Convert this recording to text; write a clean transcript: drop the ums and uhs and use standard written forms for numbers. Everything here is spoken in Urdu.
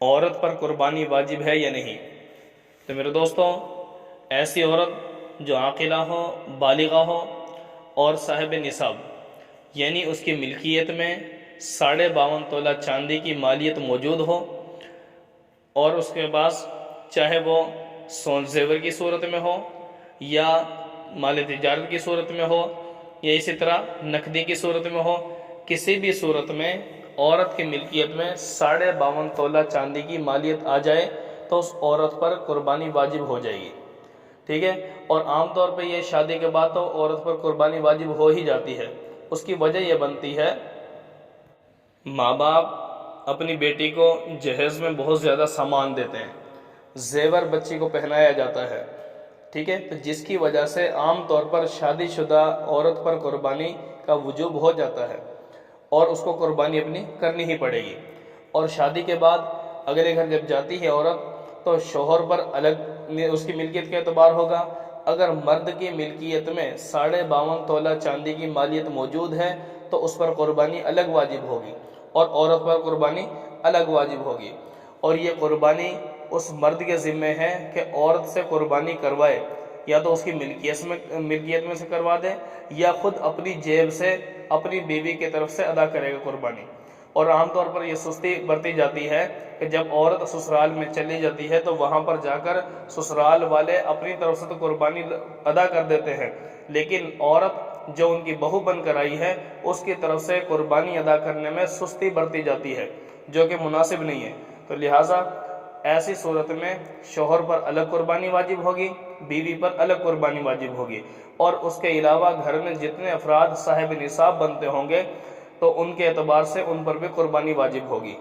عورت پر قربانی واجب ہے یا نہیں؟ تو میرے دوستوں، ایسی عورت جو عاقلہ ہو، بالغہ ہو اور صاحب نصاب، یعنی اس کی ملکیت میں 52.5 تولہ چاندی کی مالیت موجود ہو، اور اس کے پاس چاہے وہ سون زیور کی صورت میں ہو یا مال تجارت کی صورت میں ہو یا اسی طرح نقدی کی صورت میں ہو، کسی بھی صورت میں عورت کی ملکیت میں 52.5 تولہ چاندی کی مالیت آ جائے تو اس عورت پر قربانی واجب ہو جائے گی، ٹھیک ہے۔ اور عام طور پہ یہ شادی کے بعد تو عورت پر قربانی واجب ہو ہی جاتی ہے۔ اس کی وجہ یہ بنتی ہے، ماں باپ اپنی بیٹی کو جہیز میں بہت زیادہ سامان دیتے ہیں، زیور بچی کو پہنایا جاتا ہے، ٹھیک ہے، تو جس کی وجہ سے عام طور پر شادی شدہ عورت پر قربانی کا وجوب ہو جاتا ہے اور اس کو قربانی اپنی کرنی ہی پڑے گی۔ اور شادی کے بعد اگلے گھر جب جاتی ہے عورت تو شوہر پر الگ اس کی ملکیت کا اعتبار ہوگا۔ اگر مرد کی ملکیت میں 52.5 تولہ چاندی کی مالیت موجود ہے تو اس پر قربانی الگ واجب ہوگی اور عورت پر قربانی الگ واجب ہوگی، اور یہ قربانی اس مرد کے ذمے ہے کہ عورت سے قربانی کروائے، یا تو اس کی ملکیت میں سے کروا دے یا خود اپنی جیب سے اپنی بیوی کی طرف سے ادا کرے گا قربانی۔ اور عام طور پر یہ سستی برتی جاتی ہے کہ جب عورت سسرال میں چلی جاتی ہے تو وہاں پر جا کر سسرال والے اپنی طرف سے تو قربانی ادا کر دیتے ہیں، لیکن عورت جو ان کی بہو بن کر آئی ہے اس کی طرف سے قربانی ادا کرنے میں سستی برتی جاتی ہے، جو کہ مناسب نہیں ہے۔ تو لہٰذا ایسی صورت میں شوہر پر الگ قربانی واجب ہوگی، بیوی پر الگ قربانی واجب ہوگی، اور اس کے علاوہ گھر میں جتنے افراد صاحب نصاب بنتے ہوں گے تو ان کے اعتبار سے ان پر بھی قربانی واجب ہوگی۔